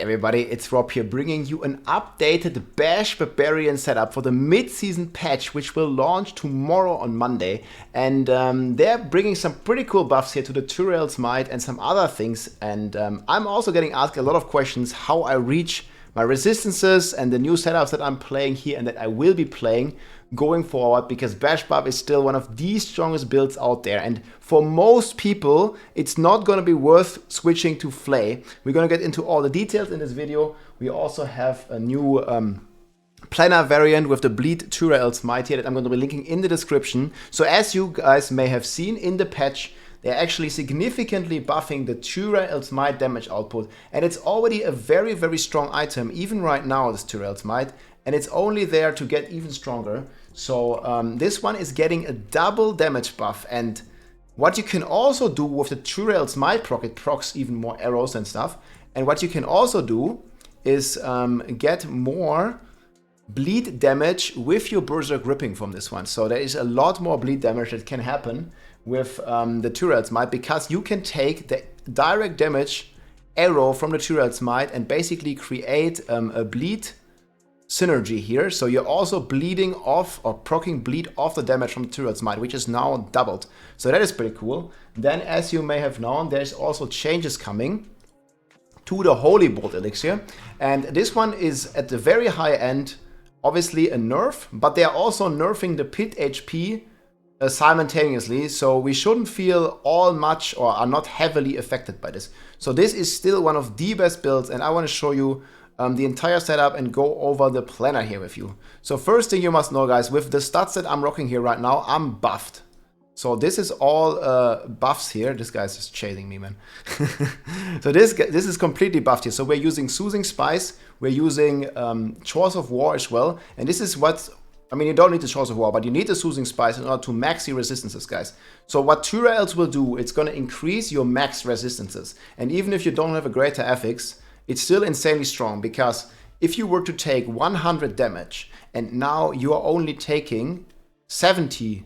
everybody, it's Rob here bringing you an updated Bash Barbarian setup for the mid-season patch which will launch tomorrow on Monday. And they're bringing some pretty cool buffs here to the Tyraels Might and some other things. And I'm also getting asked a lot of questions how I reach my resistances and the new setups that I'm playing here and that I will be playing going forward, because Bash Barb is still one of the strongest builds out there, and for most people it's not going to be worth switching to Flay. We're going to get into all the details in this video. We also have a new planar variant with the Bleed Tyraels Might here that I'm going to be linking in the description. So as you guys may have seen in the patch, they're actually significantly buffing the Tyraels Might damage output, and it's already a very, very strong item even right now, this Tyraels Might, and it's only there to get even stronger. So this one is getting a double damage buff, and what you can also do with the Tyraels Might proc, it procs even more arrows and stuff, and what you can also do is get more bleed damage with your Berserk Ripping from this one. So there is a lot more bleed damage that can happen with the Tyraels Might, because you can take the direct damage arrow from the Tyraels Might and basically create a bleed synergy here. So you're also bleeding off or proccing bleed off the damage from the Tyraels Might, which is now doubled. So that is pretty cool. Then, as you may have known, there's also changes coming to the Holy Bolts Elixir, and this one is at the very high end, obviously a nerf, but they are also nerfing the pit HP simultaneously, so we shouldn't feel all much or are not heavily affected by this. So this is still one of the best builds, and I want to show you the entire setup and go over the planner here with you. So first thing you must know, guys, with the stats that I'm rocking here right now, I'm buffed. So this is all buffs here. This guy's just chasing me, man. So this is completely buffed here. So we're using Soothing Spice, we're using Chores of War as well, and this is what, I mean, you don't need the Chores of War, but you need the Soothing Spice in order to max your resistances, guys. So what Tyraels will do, it's going to increase your max resistances. And even if you don't have a greater affix, it's still insanely strong, because if you were to take 100 damage and now you are only taking 70%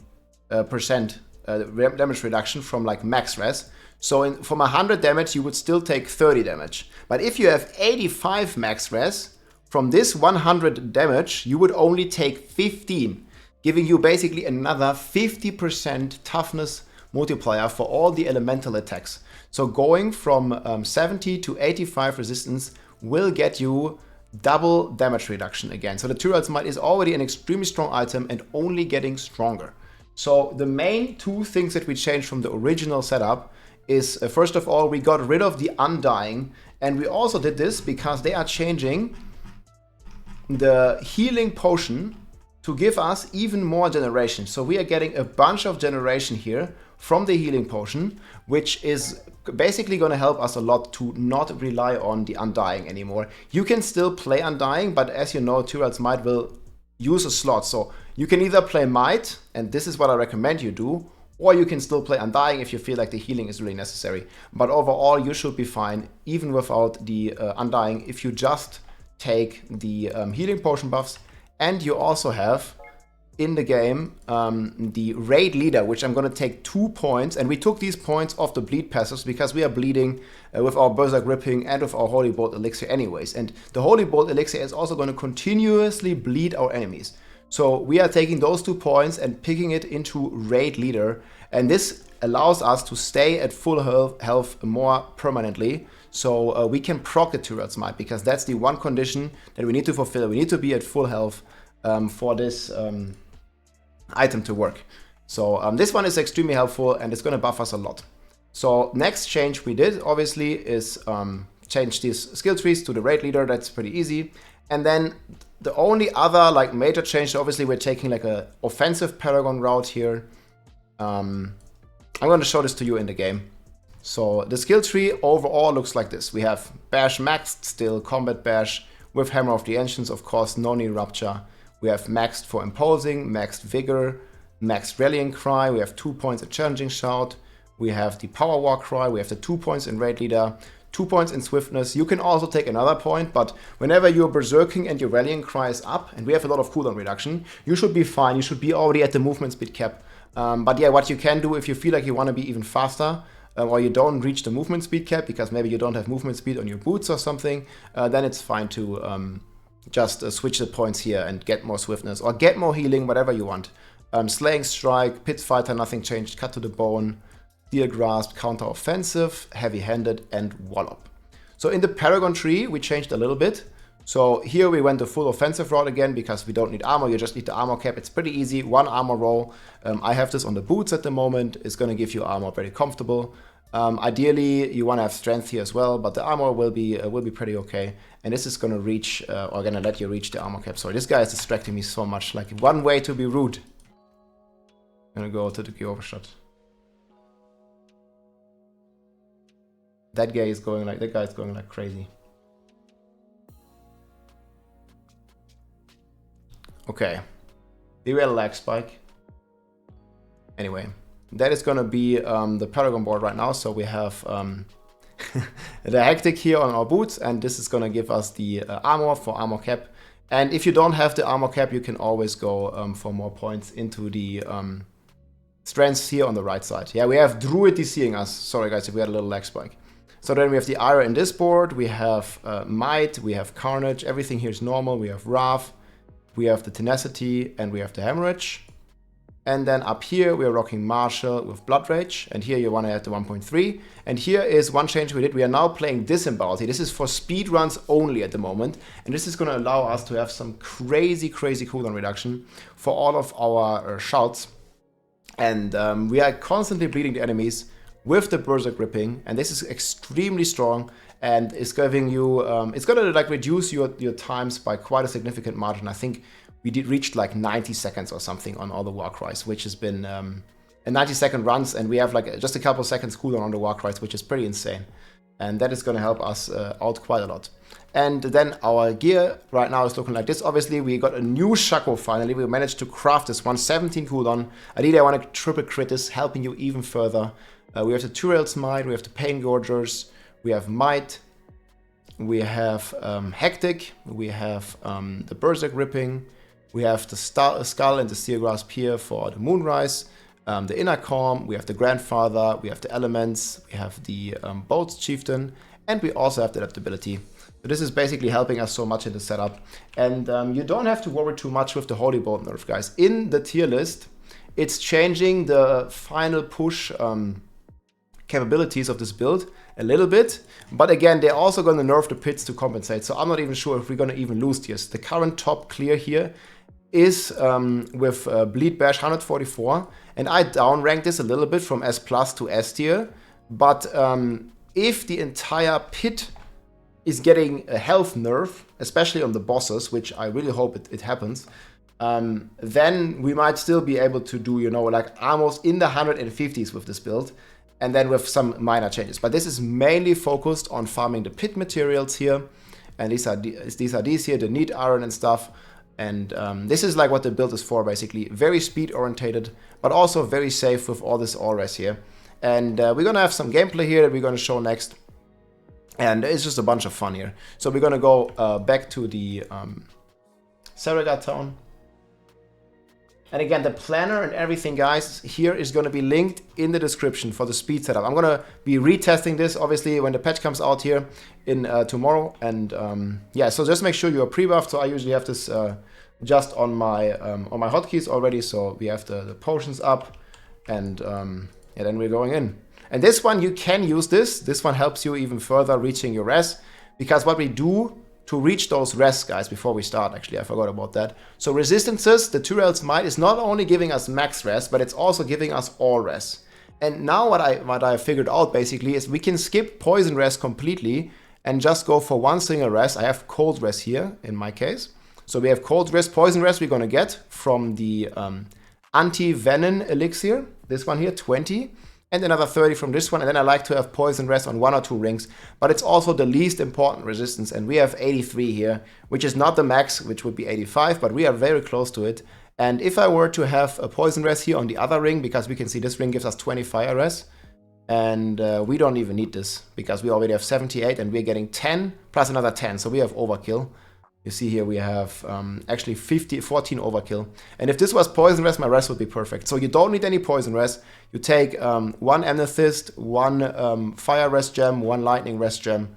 damage reduction from like max res, so from 100 damage you would still take 30 damage. But if you have 85 max res, from this 100 damage you would only take 15, giving you basically another 50% toughness multiplier for all the elemental attacks. So going from 70 to 85 resistance will get you double damage reduction again. So the Tyraels Might is already an extremely strong item and only getting stronger. So the main two things that we changed from the original setup is, first of all, we got rid of the Undying, and we also did this because they are changing the healing potion to give us even more generation. So we are getting a bunch of generation here from the healing potion, which is basically going to help us a lot to not rely on the Undying anymore. You can still play Undying, but as you know, Tyraels Might will use a slot. So you can either play Might, and this is what I recommend you do, or you can still play Undying if you feel like the healing is really necessary. But overall, you should be fine, even without the Undying, if you just take the healing potion buffs. And you also have in the game the raid leader, which I'm going to take 2 points, and we took these points off the bleed passives because we are bleeding with our Berserk Ripping and with our Holy Bolts Elixir anyways, and the Holy Bolts Elixir is also going to continuously bleed our enemies. So we are taking those 2 points and picking it into raid leader, and this allows us to stay at full health more permanently, so we can proc the Tyraels Might, because that's the one condition that we need to fulfill. We need to be at full health for this item to work. So this one is extremely helpful, and it's going to buff us a lot. So next change we did obviously is change these skill trees to the raid leader. That's pretty easy. And then the only other like major change, obviously we're taking like a offensive paragon route here. I'm going to show this to you in the game. So the skill tree overall looks like this. We have Bash maxed still, Combat Bash with Hammer of the Ancients, of course, no knee rupture. We have maxed for Imposing, maxed Vigor, maxed Rallying Cry. We have 2 points in Challenging Shout. We have the Power War Cry. We have the 2 points in Raid Leader, 2 points in Swiftness. You can also take another point, but whenever you're Berserking and your Rallying Cry is up, and we have a lot of cooldown reduction, you should be fine. You should be already at the movement speed cap. But yeah, what you can do if you feel like you want to be even faster, or you don't reach the movement speed cap because maybe you don't have movement speed on your boots or something, then it's fine to just switch the points here and get more swiftness or get more healing, whatever you want. Slaying Strike, Pit Fighter, nothing changed, Cut to the Bone, Steel Grasp, Counter Offensive, Heavy Handed, and Wallop. So in the Paragon tree, we changed a little bit. So here we went the full offensive route again because we don't need armor, you just need the armor cap. It's pretty easy, 1 armor roll. I have this on the boots at the moment. It's going to give you armor, very comfortable. Ideally, you want to have strength here as well, but the armor will be pretty okay. And this is going to reach, or going to let you reach the armor cap. Sorry, this guy is distracting me so much. Like one way to be rude. I'm going to go to the overshot. That guy is going like crazy. Okay, derail lag spike. Anyway, that is gonna be the Paragon board right now. So we have the Hectic here on our boots, and this is gonna give us the armor for armor cap. And if you don't have the armor cap, you can always go for more points into the strengths here on the right side. Yeah, we have Druid DCing us. Sorry guys if we had a little lag spike. So then we have the Ira in this board, we have Might, we have Carnage, everything here is normal, we have Wrath, we have the Tenacity, and we have the Hemorrhage. And then up here we are rocking Martial with Blood Rage, and here you want to add the 1.3. And here is one change we did, we are now playing Disemboweled. This is for speed runs only at the moment, and this is going to allow us to have some crazy cooldown reduction for all of our shouts. And we are constantly bleeding the enemies with the Berserk Gripping, and this is extremely strong, and it's giving you, it's gonna like reduce your times by quite a significant margin. I think we reached like 90 seconds or something on all the Warcries, which has been a 90-second runs, and we have like just a couple seconds cooldown on the Warcries, which is pretty insane. And that is gonna help us out quite a lot. And then our gear right now is looking like this. Obviously, we got a new Shaco finally. We managed to craft this 117 cooldown. Ideally, I want to triple crit this, helping you even further. We have the Tyraels Might, we have the Pain Gorgers, we have Might, we have Hectic, we have the Berserk Ripping, we have the Skull and the Steel Grasp here for the Moonrise, the Inner Calm, we have the Grandfather, we have the Elements, we have the Bolts Chieftain, and we also have the Adaptability. So this is basically helping us so much in the setup. And you don't have to worry too much with the Holy Bolt nerf, guys. In the tier list, it's changing the final push capabilities of this build a little bit, but again they're also going to nerf the pits to compensate, so I'm not even sure if we're going to even lose tiers. The current top clear here is with Bleed Bash 144, and I downranked this a little bit from S plus to S tier, but if the entire pit is getting a health nerf, especially on the bosses, which I really hope it happens, then we might still be able to do, you know, like almost in the 150s with this build, and then with some minor changes. But this is mainly focused on farming the pit materials here, and these are these here, the neat iron and stuff. And this is like what the build is for, basically. Very speed orientated, but also very safe with all this ores here. And we're gonna have some gameplay here that we're gonna show next. And it's just a bunch of fun here. So we're gonna go back to the Saragar town. And again, the planner and everything, guys, here is going to be linked in the description for the speed setup. I'm going to be retesting this, obviously, when the patch comes out here in tomorrow. And yeah, so just make sure you are pre-buffed. So I usually have this just on my hotkeys already. So we have the potions up, and yeah, then we're going in. And this one, you can use this. This one helps you even further reaching your res, because what we do to reach those rests, guys, before we start, actually, I forgot about that. So resistances, the Tyraels Might is not only giving us max rest, but it's also giving us all rest. And now what I figured out, basically, is we can skip poison rest completely and just go for one single rest. I have cold rest here, in my case. So we have cold rest, poison rest we're gonna get from the anti-venom elixir. This one here, 20. And another 30 from this one, and then I like to have poison rest on 1 or 2 rings, but it's also the least important resistance, and we have 83 here, which is not the max, which would be 85, but we are very close to it. And if I were to have a poison rest here on the other ring, because we can see this ring gives us 20 fire rest, and we don't even need this, because we already have 78, and we're getting 10 plus another 10, so we have overkill. You see here we have actually 14 overkill. And if this was poison rest, my rest would be perfect. So you don't need any poison rest. You take 1 amethyst, 1 fire rest gem, 1 lightning rest gem,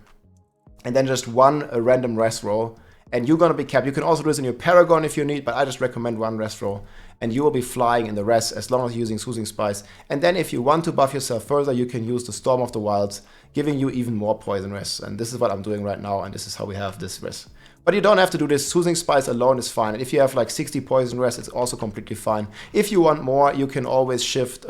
and then just 1 random rest roll. And you're gonna be capped. You can also do this in your Paragon if you need, but I just recommend 1 rest roll. And you will be flying in the rest as long as you're using Soothing Spice. And then if you want to buff yourself further, you can use the Storm of the Wilds, giving you even more poison rest. And this is what I'm doing right now, and this is how we have this rest. But you don't have to do this. Soothing Spice alone is fine. And if you have like 60 poison rest, it's also completely fine. If you want more, you can always shift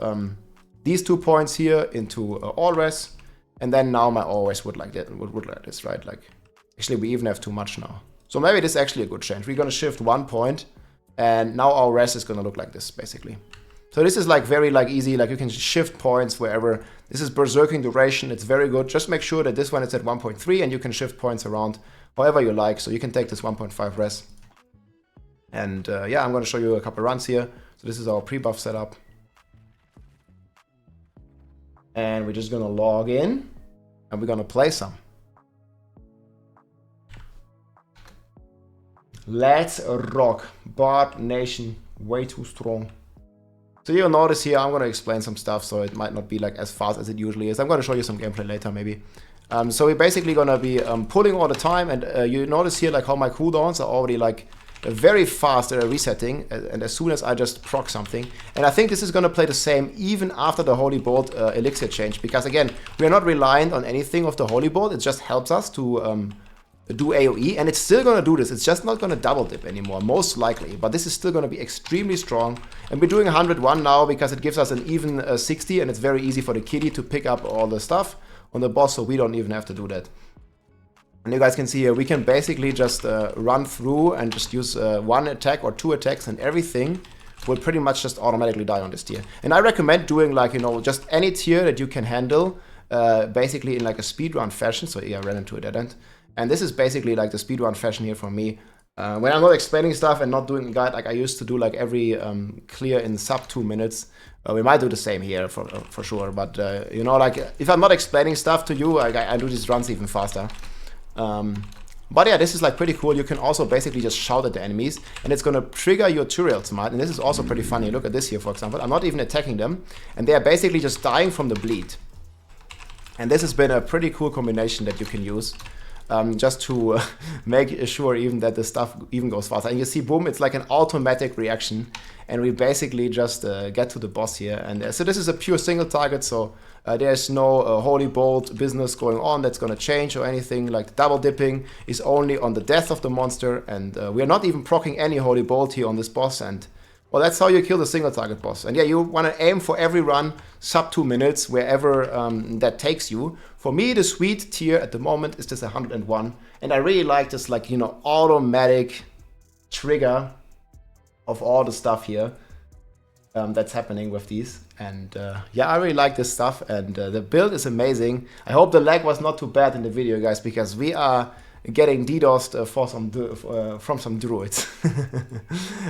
these 2 points here into all rest. And then now my all rest would like this, right? Like, actually we even have too much now. So maybe this is actually a good change. We're gonna shift 1 point, and now our rest is gonna look like this, basically. So this is like very like easy, like you can shift points wherever. This is berserking duration, it's very good. Just make sure that this one is at 1.3 and you can shift points around however you like. So you can take this 1.5 rest. And yeah, I'm gonna show you a couple runs here. So this is our pre-buff setup. And we're just gonna log in and we're gonna play some. Let's rock. Barb Nation, way too strong. So you'll notice here, I'm going to explain some stuff, so it might not be like as fast as it usually is. I'm going to show you some gameplay later, maybe. So we're basically going to be pulling all the time, and you notice here like how my cooldowns are already like very fast resetting, and as soon as I just proc something. And I think this is going to play the same even after the Holy Bolt Elixir change, because again, we are not reliant on anything of the Holy Bolt. It just helps us to do AoE, and it's still gonna do this. It's just not gonna double dip anymore, most likely, but this is still gonna be extremely strong. And we're doing 101 now because it gives us an even 60, and it's very easy for the kitty to pick up all the stuff on the boss, so we don't even have to do that. And you guys can see here, we can basically just run through and just use 1 attack or 2 attacks, and everything will pretty much just automatically die on this tier. And I recommend doing like, you know, just any tier that you can handle, basically in like a speedrun fashion. So yeah, I ran into a dead end. And this is basically like the speedrun fashion here for me. When I'm not explaining stuff and not doing a guide like I used to do, like every clear in sub 2 minutes. We might do the same here for sure. But you know, like if I'm not explaining stuff to you, I do these runs even faster. But yeah, this is like pretty cool. You can also basically just shout at the enemies, and it's gonna trigger your Tyraels Might. And this is also pretty funny. Look at this here, for example. I'm not even attacking them, and they are basically just dying from the bleed. And this has been a pretty cool combination that you can use. Just to make sure even that the stuff even goes faster. And you see, boom, it's like an automatic reaction. And we basically just get to the boss here. And so this is a pure single target, so there's no Holy Bolt business going on that's going to change or anything. Like double dipping is only on the death of the monster. And we are not even proccing any Holy Bolt here on this boss. And well, that's how you kill the single target boss. And yeah, you want to aim for every run sub 2 minutes, wherever that takes you. For me, the sweet tier at the moment is this 101. And I really like this, like, you know, automatic trigger of all the stuff here that's happening with these. And yeah, I really like this stuff. And the build is amazing. I hope the lag was not too bad in the video, guys, because we are getting DDoSed from some druids.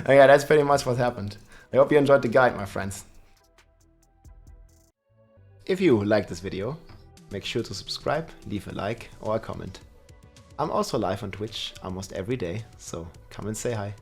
Yeah, that's pretty much what happened. I hope you enjoyed the guide, my friends. If you liked this video, make sure to subscribe, leave a like or a comment. I'm also live on Twitch almost every day, so come and say hi.